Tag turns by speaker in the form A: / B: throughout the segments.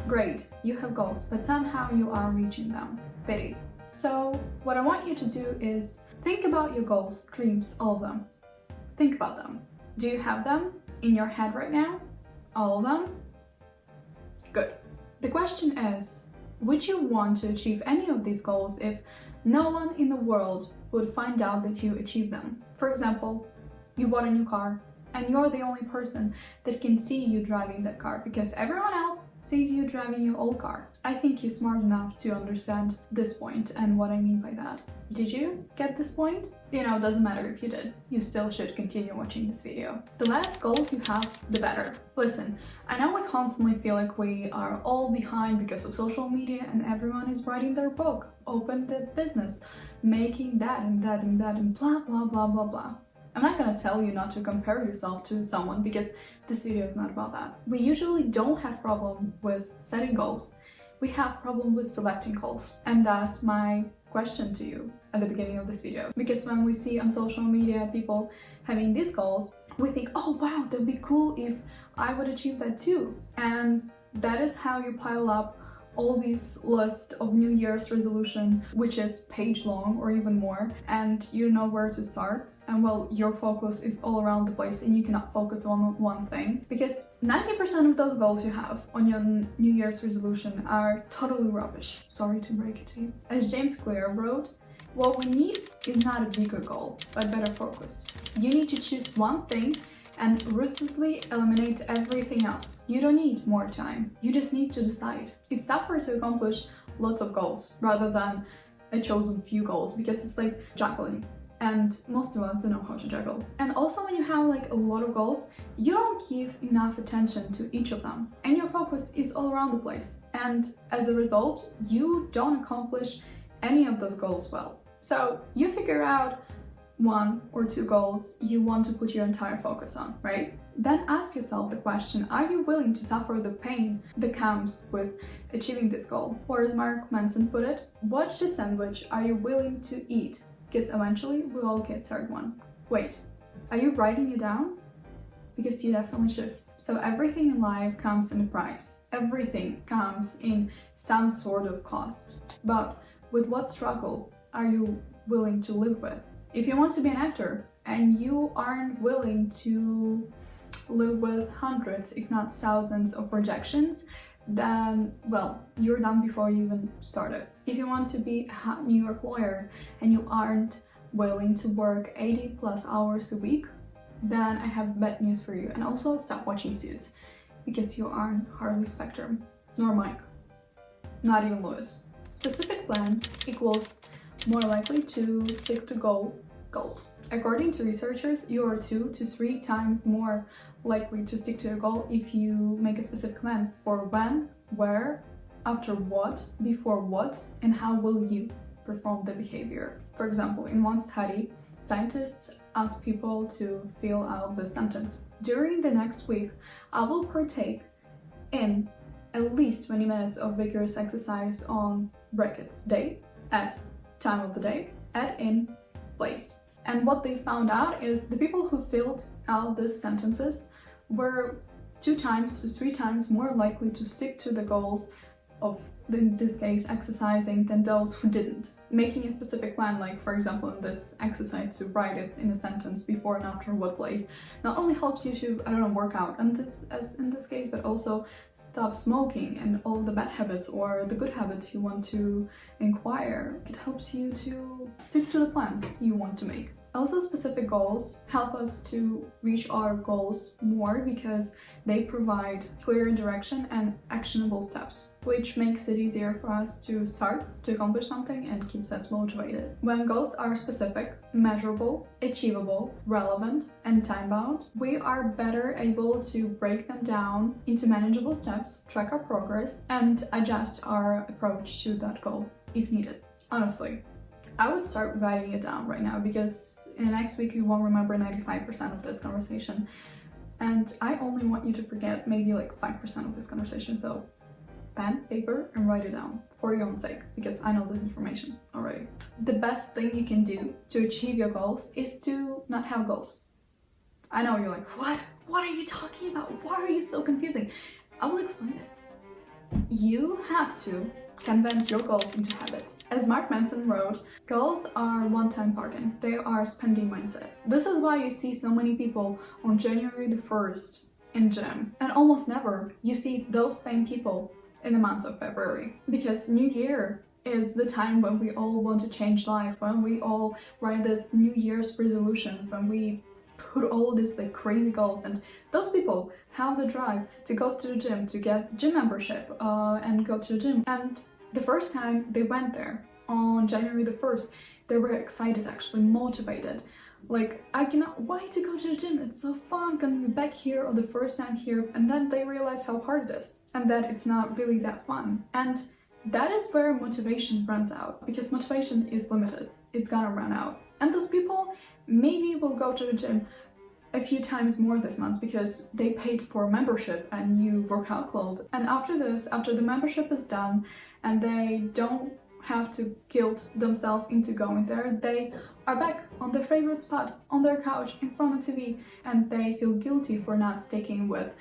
A: Great, you have goals, but somehow you are reaching them. Pity. So what I want you to do is think about your goals, dreams, all of them. Think about them. Do you have them in your head right now? All of them? Good. The question is, would you want to achieve any of these goals if no one in the world would find out that you achieved them? For example, you bought a new car and you're the only person that can see you driving that car because everyone else sees you driving your old car. I think you're smart enough to understand this point and what I mean by that. Did you get this point? You know, it doesn't matter if you did. You still should continue watching this video. The less goals you have, the better. Listen, I know we constantly feel like we are all behind because of social media and everyone is writing their book, open the business, making that and that and that and blah blah blah blah blah. I'm not gonna tell you not to compare yourself to someone because this video is not about that. We usually don't have problem with setting goals. We have problem with selecting goals. And that's my question to you at the beginning of this video. Because when we see on social media people having these goals, we think, oh wow, that'd be cool if I would achieve that too. And that is how you pile up all these lists of New Year's resolution, which is page long or even more, and you know where to start. And well, your focus is all around the place and you cannot focus on one thing because 90% of those goals you have on your New Year's resolution are totally rubbish. Sorry to break it to you. As James Clear wrote, what we need is not a bigger goal, but better focus. You need to choose one thing and ruthlessly eliminate everything else. You don't need more time. You just need to decide. It's tougher to accomplish lots of goals rather than a chosen few goals because it's like juggling. And most of us don't know how to juggle. And also when you have like a lot of goals, you don't give enough attention to each of them and your focus is all around the place. And as a result, you don't accomplish any of those goals well. So you figure out one or two goals you want to put your entire focus on, right? Then ask yourself the question, are you willing to suffer the pain that comes with achieving this goal? Or as Mark Manson put it, what shit sandwich are you willing to eat? Because eventually we all get served one. Wait, are you writing it down? Because you definitely should. So everything in life comes in a price. Everything comes in some sort of cost. But with what struggle are you willing to live with? If you want to be an actor and you aren't willing to live with hundreds, if not thousands of rejections, then, well, you're done before you even started. If you want to be a New York lawyer and you aren't willing to work 80 plus hours a week, then I have bad news for you. And also stop watching Suits, because you aren't Harvey Specter, nor Mike, not even Lewis. Specific plan equals more likely to stick to goals. According to researchers, you are 2 to 3 times more likely to stick to a goal if you make a specific plan for when, where, after what, before what, and how will you perform the behavior. For example, in one study, scientists asked people to fill out the sentence. During the next week, I will partake in at least 20 minutes of vigorous exercise on brackets day, at time of the day, at in place. And what they found out is the people who filled out these sentences were 2 times to 3 times more likely to stick to the goals of, in this case, exercising than those who didn't. Making a specific plan, like for example in this exercise to write it in a sentence before and after what place, not only helps you to, I don't know, work out and as in this case, but also stop smoking and all the bad habits or the good habits you want to acquire. It helps you to stick to the plan you want to make. Also, specific goals help us to reach our goals more because they provide clear direction and actionable steps, which makes it easier for us to start to accomplish something and keeps us motivated. When goals are specific, measurable, achievable, relevant, and time-bound, we are better able to break them down into manageable steps, track our progress, and adjust our approach to that goal if needed. Honestly, I would start writing it down right now because in the next week you won't remember 95% of this conversation, and I only want you to forget maybe like 5% of this conversation. So pen, paper, and write it down for your own sake, because I know this information already. The best thing you can do to achieve your goals is to not have goals. I know you're like, what are you talking about? Why are you so confusing? I will explain it. You have to convert your goals into habits. As Mark Manson wrote, goals are one-time bargain. They are spending mindset. This is why you see so many people on January the 1st in gym, and almost never you see those same people in the months of February, because New Year is the time when we all want to change life, when we all write this New Year's resolution, when we put all these like crazy goals, and those people have the drive to go to the gym, to get gym membership and go to the gym. And the first time they went there on January the 1st, they were excited, actually motivated. Like, I cannot wait to go to the gym, it's so fun, gonna be back here, or the first time here. And then they realize how hard it is and that it's not really that fun. And that is where motivation runs out, because motivation is limited. It's gonna run out. And those people maybe will go to the gym a few times more this month because they paid for membership and new workout clothes. And after this, after the membership is done and they don't have to guilt themselves into going there, they are back on their favorite spot, on their couch, in front of TV, and they feel guilty for not sticking with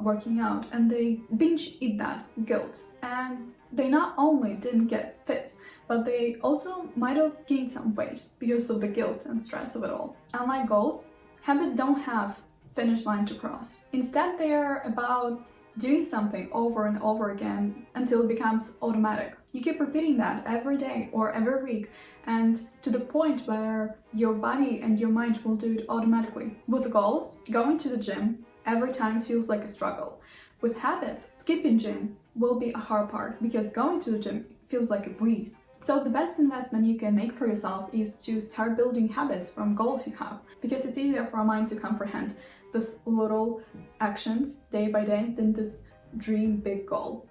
A: working out, and they binge eat that guilt. And they not only didn't get fit, but they also might have gained some weight because of the guilt and stress of it all. Unlike goals, habits don't have finish line to cross. Instead, they are about doing something over and over again until it becomes automatic. You keep repeating that every day or every week, and to the point where your body and your mind will do it automatically. With goals, going to the gym every time feels like a struggle. With habits, skipping gym will be a hard part because going to the gym feels like a breeze. So the best investment you can make for yourself is to start building habits from goals you have, because it's easier for our mind to comprehend this little actions day by day than this dream big goal.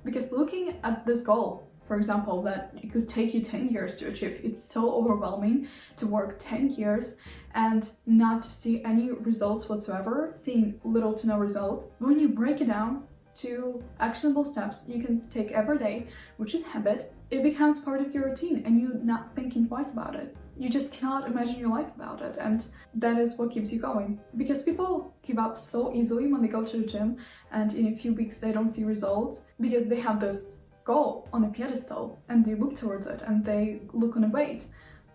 A: Because looking at this goal, for example, that it could take you 10 years to achieve, it's so overwhelming to work 10 years and not to see any results whatsoever, seeing little to no results. When you break it down to actionable steps you can take every day, which is habit, it becomes part of your routine and you're not thinking twice about it. You just cannot imagine your life without it, and that is what keeps you going. Because people give up so easily when they go to the gym and in a few weeks they don't see results because they have this goal on a pedestal and they look towards it and they look on a weight,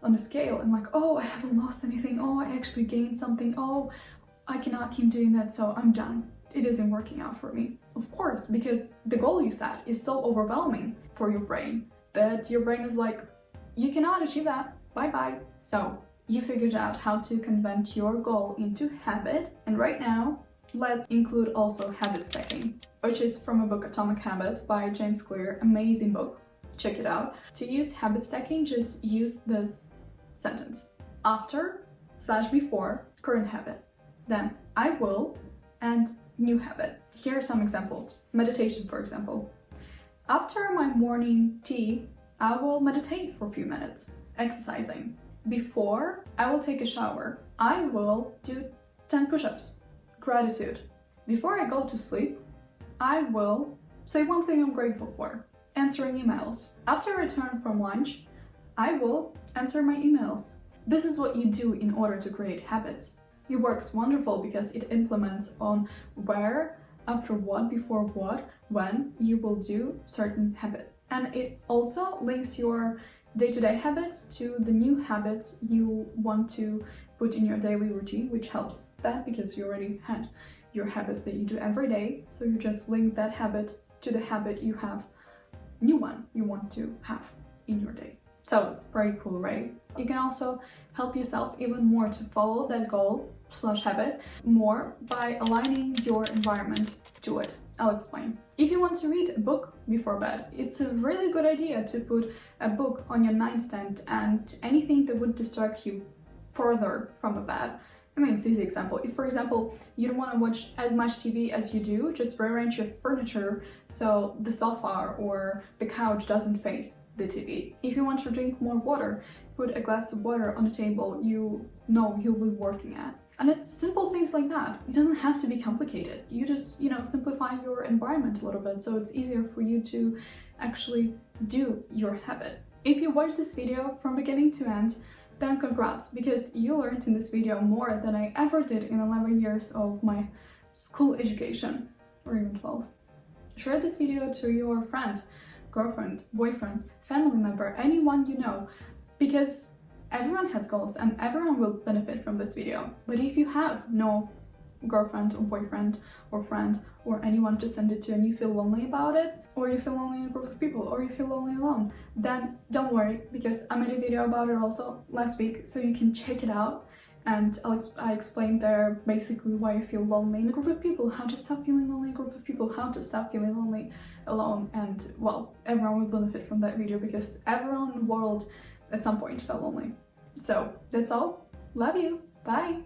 A: on a scale, and like, oh, I haven't lost anything, oh, I actually gained something, oh, I cannot keep doing that, so I'm done. It isn't working out for me. Of course, because the goal you set is so overwhelming for your brain that your brain is like, you cannot achieve that. Bye-bye. So you figured out how to convert your goal into habit, and right now let's include also habit stacking, which is from a book Atomic Habits by James Clear. Amazing book, check it out. To use habit stacking, just use this sentence: after/before current habit, then I will, and new habit. Here are some examples. Meditation, for example. After my morning tea, I will meditate for a few minutes. Exercising. Before I will take a shower, I will do 10 push-ups. Gratitude. Before I go to sleep, I will say one thing I'm grateful for. Answering emails. After I return from lunch, I will answer my emails. This is what you do in order to create habits. It works wonderful because it implements on where, after what, before what, when you will do certain habit. And it also links your day-to-day habits to the new habits you want to put in your daily routine, which helps that because you already had your habits that you do every day. So you just link that habit to the habit you have, new one you want to have in your day. So it's pretty cool, right? You can also help yourself even more to follow that goal/habit more by aligning your environment to it. I'll explain. If you want to read a book before bed, it's a really good idea to put a book on your nightstand and anything that would distract you further from the bed. I mean, it's an easy example. If, for example, you don't want to watch as much TV as you do, just rearrange your furniture so the sofa or the couch doesn't face the TV. If you want to drink more water, put a glass of water on the table you know you'll be working at. And it's simple things like that. It doesn't have to be complicated. You just, simplify your environment a little bit so it's easier for you to actually do your habit. If you watched this video from beginning to end, then congrats, because you learned in this video more than I ever did in 11 years of my school education, or even 12. Share this video to your friend, girlfriend, boyfriend, family member, anyone you know, because everyone has goals and everyone will benefit from this video. But if you have no girlfriend or boyfriend or friend or anyone to send it to and you feel lonely about it, or you feel lonely in a group of people, or you feel lonely alone, then don't worry, because I made a video about it also last week, so you can check it out. And I explained there basically why you feel lonely in a group of people, how to stop feeling lonely in a group of people, how to stop feeling lonely alone. And well, everyone will benefit from that video because everyone in the world at some point felt lonely. So that's all. Love you. Bye.